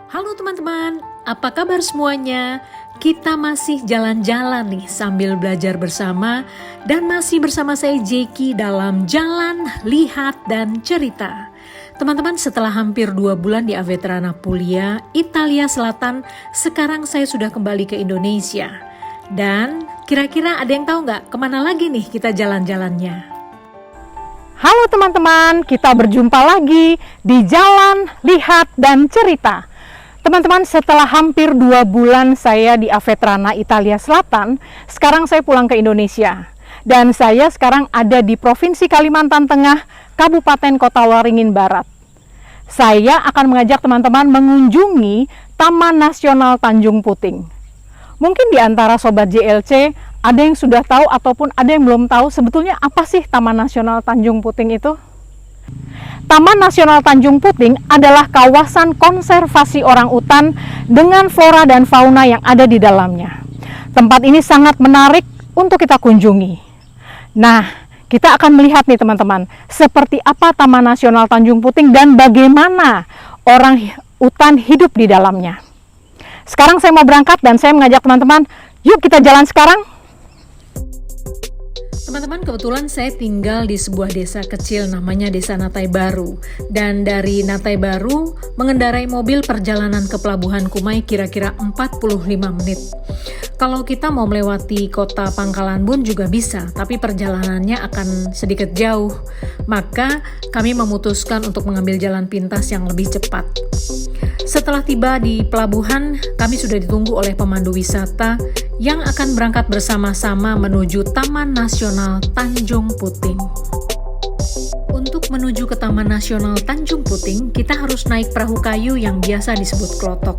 Halo teman-teman, apa kabar semuanya? Kita masih jalan-jalan nih sambil belajar bersama dan masih bersama saya Jeki dalam Jalan, Lihat, dan Cerita. Teman-teman, setelah hampir 2 bulan di Avetrana Puglia, Italia Selatan, sekarang saya sudah kembali ke Indonesia. Dan kira-kira ada yang tahu nggak kemana lagi nih kita jalan-jalannya? Halo teman-teman, kita berjumpa lagi di Jalan, Lihat, dan Cerita. Teman-teman, setelah hampir 2 bulan saya di Avetrana, Italia Selatan, sekarang saya pulang ke Indonesia. Dan saya sekarang ada di Provinsi Kalimantan Tengah, Kabupaten Kota Waringin Barat. Saya akan mengajak teman-teman mengunjungi Taman Nasional Tanjung Puting. Mungkin di antara Sobat JLC ada yang sudah tahu ataupun ada yang belum tahu sebetulnya apa sih Taman Nasional Tanjung Puting itu? Taman Nasional Tanjung Puting adalah kawasan konservasi orangutan dengan flora dan fauna yang ada di dalamnya. Tempat ini sangat menarik untuk kita kunjungi. Nah, kita akan melihat nih teman-teman, seperti apa Taman Nasional Tanjung Puting dan bagaimana orang hutan hidup di dalamnya. Sekarang saya mau berangkat dan saya mengajak teman-teman, yuk kita jalan sekarang. Teman-teman, kebetulan saya tinggal di sebuah desa kecil namanya Desa Natai Baru. Dan dari Natai Baru, mengendarai mobil perjalanan ke Pelabuhan Kumai kira-kira 45 menit. Kalau kita mau melewati kota Pangkalan Bun juga bisa, tapi perjalanannya akan sedikit jauh. Maka kami memutuskan untuk mengambil jalan pintas yang lebih cepat. Setelah tiba di pelabuhan, kami sudah ditunggu oleh pemandu wisata yang akan berangkat bersama-sama menuju Taman Nasional Tanjung Puting. Untuk menuju ke Taman Nasional Tanjung Puting, kita harus naik perahu kayu yang biasa disebut klotok.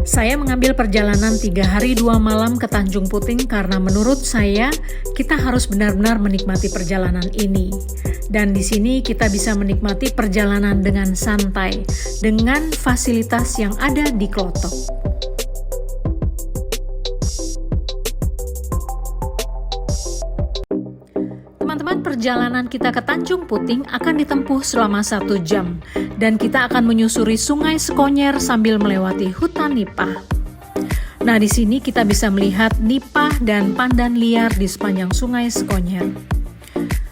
Saya mengambil perjalanan 3 hari 2 malam ke Tanjung Puting karena menurut saya kita harus benar-benar menikmati perjalanan ini. Dan di sini kita bisa menikmati perjalanan dengan santai, dengan fasilitas yang ada di klotok. Teman-teman, perjalanan kita ke Tanjung Puting akan ditempuh selama 1 jam dan kita akan menyusuri Sungai Sekonyer sambil melewati hutan nipah. Nah, di sini kita bisa melihat nipah dan pandan liar di sepanjang Sungai Sekonyer.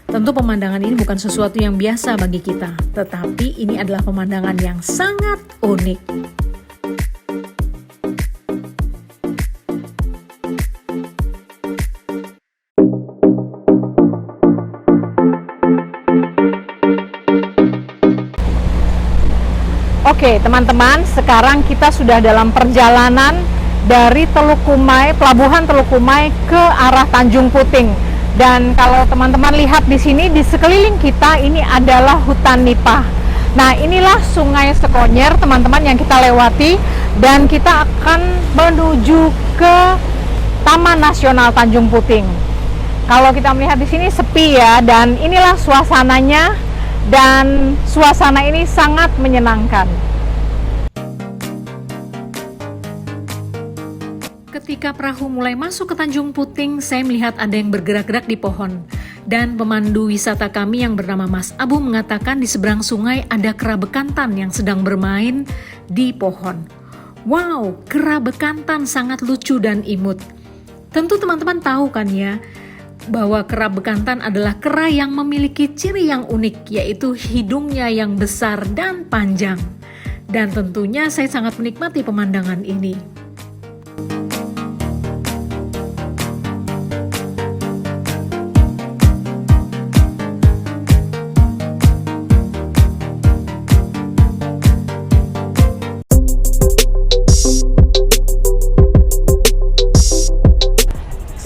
Tentu pemandangan ini bukan sesuatu yang biasa bagi kita, tetapi ini adalah pemandangan yang sangat unik. Oke teman-teman, sekarang kita sudah dalam perjalanan dari Teluk Kumai, Pelabuhan Teluk Kumai ke arah Tanjung Puting. Dan kalau teman-teman lihat di sini, di sekeliling kita ini adalah hutan nipah. Nah, inilah Sungai Sekonyer teman-teman yang kita lewati dan kita akan menuju ke Taman Nasional Tanjung Puting. Kalau kita melihat di sini sepi ya, dan inilah suasananya, dan suasana ini sangat menyenangkan. Ketika perahu mulai masuk ke Tanjung Puting, saya melihat ada yang bergerak-gerak di pohon. Dan pemandu wisata kami yang bernama Mas Abu mengatakan di seberang sungai ada kera bekantan yang sedang bermain di pohon. Wow, kera bekantan sangat lucu dan imut. Tentu teman-teman tahu kan ya, bahwa kera bekantan adalah kera yang memiliki ciri yang unik, yaitu hidungnya yang besar dan panjang. Dan tentunya saya sangat menikmati pemandangan ini.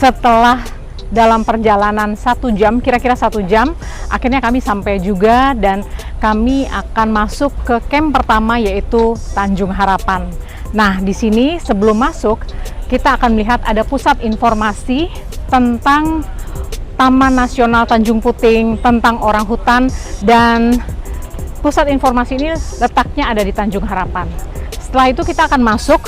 Setelah dalam perjalanan 1 jam, kira-kira 1 jam, akhirnya kami sampai juga dan kami akan masuk ke camp pertama, yaitu Tanjung Harapan. Nah, di sini sebelum masuk, kita akan melihat ada pusat informasi tentang Taman Nasional Tanjung Puting, tentang orang hutan, dan pusat informasi ini letaknya ada di Tanjung Harapan. Setelah itu kita akan masuk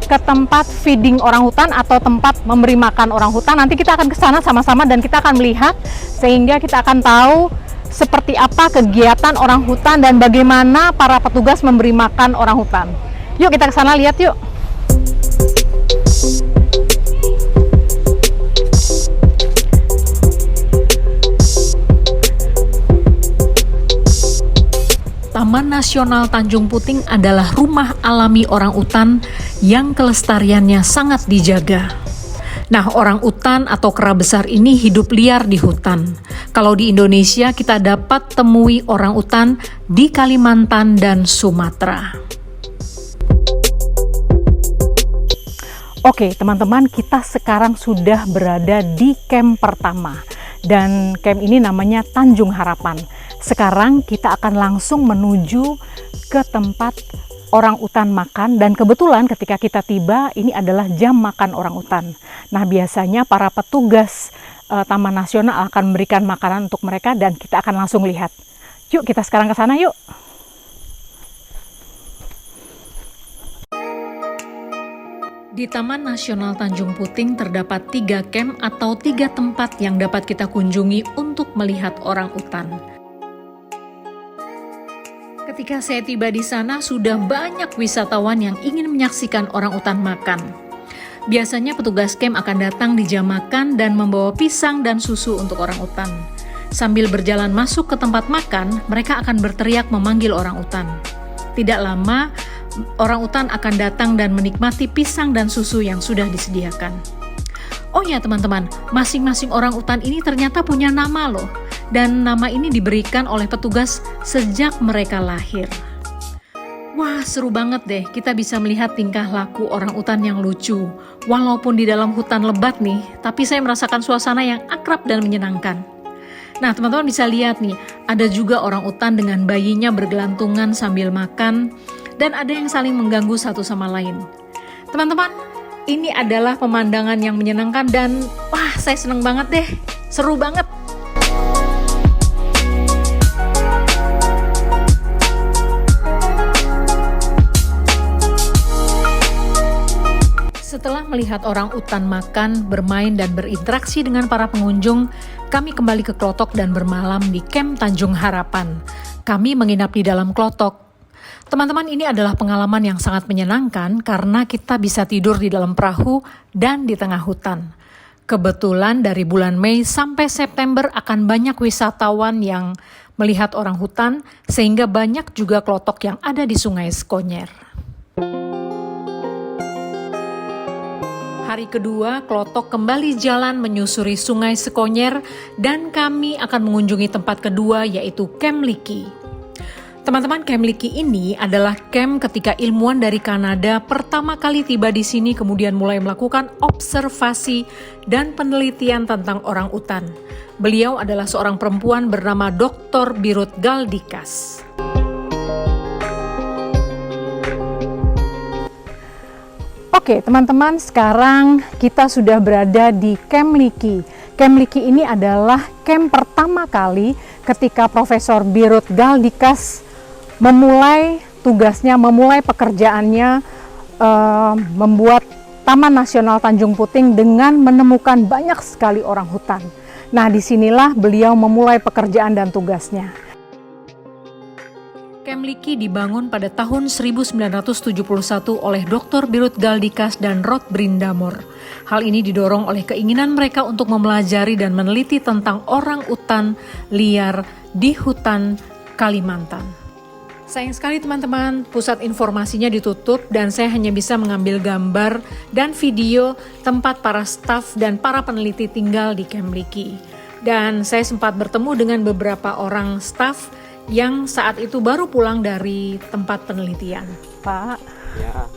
ke tempat feeding orangutan atau tempat memberi makan orangutan. Nanti kita akan ke sana sama-sama dan kita akan melihat sehingga kita akan tahu seperti apa kegiatan orang hutan dan bagaimana para petugas memberi makan orang hutan. Yuk kita ke sana lihat yuk. Taman Nasional Tanjung Puting adalah rumah alami orang utan yang kelestariannya sangat dijaga. Nah, orang utan atau kera besar ini hidup liar di hutan. Kalau di Indonesia kita dapat temui orang utan di Kalimantan dan Sumatera. Oke, teman-teman, kita sekarang sudah berada di camp pertama. Dan camp ini namanya Tanjung Harapan. Sekarang kita akan langsung menuju ke tempat orang utan makan, dan kebetulan ketika kita tiba ini adalah jam makan orang utan. Nah, biasanya para petugas Taman Nasional akan memberikan makanan untuk mereka dan kita akan langsung lihat. Yuk kita sekarang ke sana yuk. Di Taman Nasional Tanjung Puting terdapat 3 camp atau 3 tempat yang dapat kita kunjungi untuk melihat orang utan. Ketika saya tiba di sana, sudah banyak wisatawan yang ingin menyaksikan orang utan makan. Biasanya petugas camp akan datang di jam makan dan membawa pisang dan susu untuk orang utan. Sambil berjalan masuk ke tempat makan, mereka akan berteriak memanggil orang utan. Tidak lama, orang utan akan datang dan menikmati pisang dan susu yang sudah disediakan. Oh ya teman-teman, masing-masing orang utan ini ternyata punya nama loh. Dan nama ini diberikan oleh petugas sejak mereka lahir. Wah, seru banget deh, kita bisa melihat tingkah laku orang utan yang lucu. Walaupun di dalam hutan lebat nih, tapi saya merasakan suasana yang akrab dan menyenangkan. Nah, teman-teman bisa lihat nih, ada juga orang utan dengan bayinya bergelantungan sambil makan, dan ada yang saling mengganggu satu sama lain. Teman-teman, ini adalah pemandangan yang menyenangkan dan wah, saya seneng banget deh, seru banget. Setelah melihat orang utan makan, bermain, dan berinteraksi dengan para pengunjung, kami kembali ke Klotok dan bermalam di camp Tanjung Harapan. Kami menginap di dalam Klotok. Teman-teman, ini adalah pengalaman yang sangat menyenangkan karena kita bisa tidur di dalam perahu dan di tengah hutan. Kebetulan dari bulan Mei sampai September akan banyak wisatawan yang melihat orang hutan, sehingga banyak juga klotok yang ada di Sungai Sekonyer. Hari kedua, Klotok kembali jalan menyusuri Sungai Sekonyer dan kami akan mengunjungi tempat kedua yaitu Camp Liki. Teman-teman, Camp Liki ini adalah camp ketika ilmuwan dari Kanada pertama kali tiba di sini kemudian mulai melakukan observasi dan penelitian tentang orang utan. Beliau adalah seorang perempuan bernama Dr. Birut Galdikas. Oke teman-teman, sekarang kita sudah berada di Camp Liki. Camp Liki ini adalah camp pertama kali ketika Profesor Birut Galdikas memulai tugasnya, memulai pekerjaannya membuat Taman Nasional Tanjung Puting dengan menemukan banyak sekali orang hutan. Nah, disinilah beliau memulai pekerjaan dan tugasnya. Camp Liki dibangun pada tahun 1971 oleh Dr. Birut Galdikas dan Rod Brindamore. Hal ini didorong oleh keinginan mereka untuk mempelajari dan meneliti tentang orang utan liar di hutan Kalimantan. Sayang sekali teman-teman, pusat informasinya ditutup dan saya hanya bisa mengambil gambar dan video tempat para staf dan para peneliti tinggal di Camp Liki. Dan saya sempat bertemu dengan beberapa orang staf yang saat itu baru pulang dari tempat penelitian. Pak. Ya.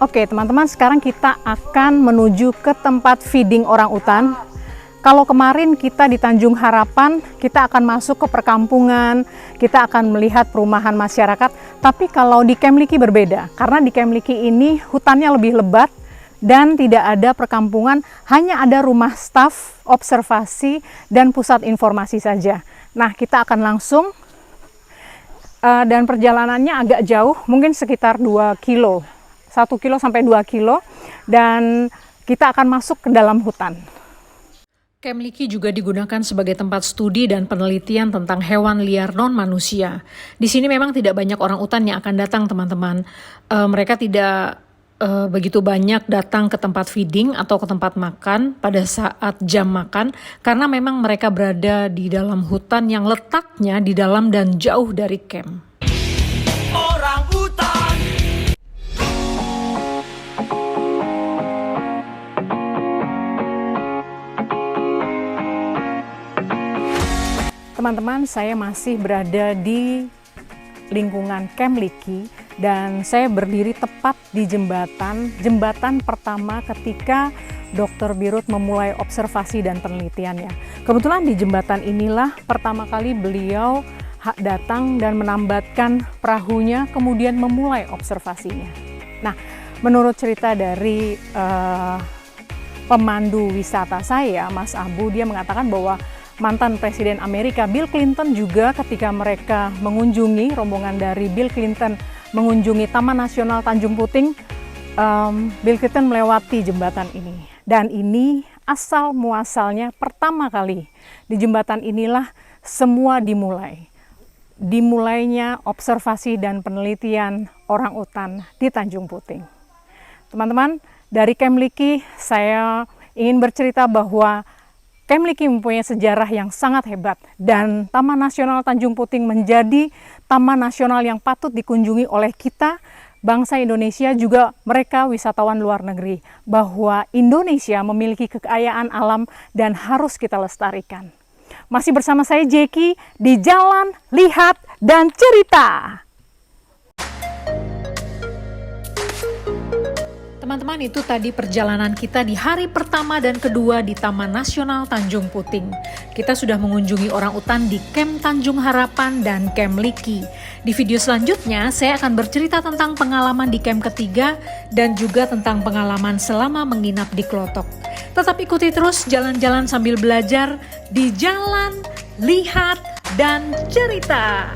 Oke teman-teman, sekarang kita akan menuju ke tempat feeding orang utan. Kalau kemarin kita di Tanjung Harapan, kita akan masuk ke perkampungan, kita akan melihat perumahan masyarakat. Tapi kalau di Camp Liki berbeda, karena di Camp Liki ini hutannya lebih lebat dan tidak ada perkampungan, hanya ada rumah staf, observasi, dan pusat informasi saja. Nah, kita akan langsung, dan perjalanannya agak jauh, mungkin sekitar 2 kilo, 1 kilo sampai 2 kilo, dan kita akan masuk ke dalam hutan. Camp Licky juga digunakan sebagai tempat studi dan penelitian tentang hewan liar non-manusia. Di sini memang tidak banyak orang utan yang akan datang, teman-teman. Mereka tidak begitu banyak datang ke tempat feeding atau ke tempat makan pada saat jam makan, karena memang mereka berada di dalam hutan yang letaknya di dalam dan jauh dari camp. Orang utan. Teman-teman, saya masih berada di lingkungan Camp Licky dan saya berdiri tepat di jembatan pertama ketika Dr. Birut memulai observasi dan penelitiannya. Kebetulan di jembatan inilah pertama kali beliau datang dan menambatkan perahunya, kemudian memulai observasinya. Nah, menurut cerita dari pemandu wisata saya, Mas Abu, dia mengatakan bahwa mantan Presiden Amerika Bill Clinton juga ketika mereka mengunjungi, rombongan dari Bill Clinton mengunjungi Taman Nasional Tanjung Puting, Bill Clinton melewati jembatan ini. Dan ini asal muasalnya pertama kali di jembatan inilah semua dimulai. Dimulainya observasi dan penelitian orang utan di Tanjung Puting. Teman-teman, dari Camp Licky saya ingin bercerita bahwa Camp Licky mempunyai sejarah yang sangat hebat dan Taman Nasional Tanjung Puting menjadi taman nasional yang patut dikunjungi oleh kita, bangsa Indonesia, juga mereka wisatawan luar negeri, bahwa Indonesia memiliki kekayaan alam dan harus kita lestarikan. Masih bersama saya Jeki di Jalan, Lihat, dan Cerita. Teman-teman, itu tadi perjalanan kita di hari pertama dan kedua di Taman Nasional Tanjung Puting. Kita sudah mengunjungi orang utan di Camp Tanjung Harapan dan Camp Licky. Di video selanjutnya, saya akan bercerita tentang pengalaman di camp ketiga dan juga tentang pengalaman selama menginap di Klotok. Tetap ikuti terus jalan-jalan sambil belajar di Jalan, Lihat, dan Cerita.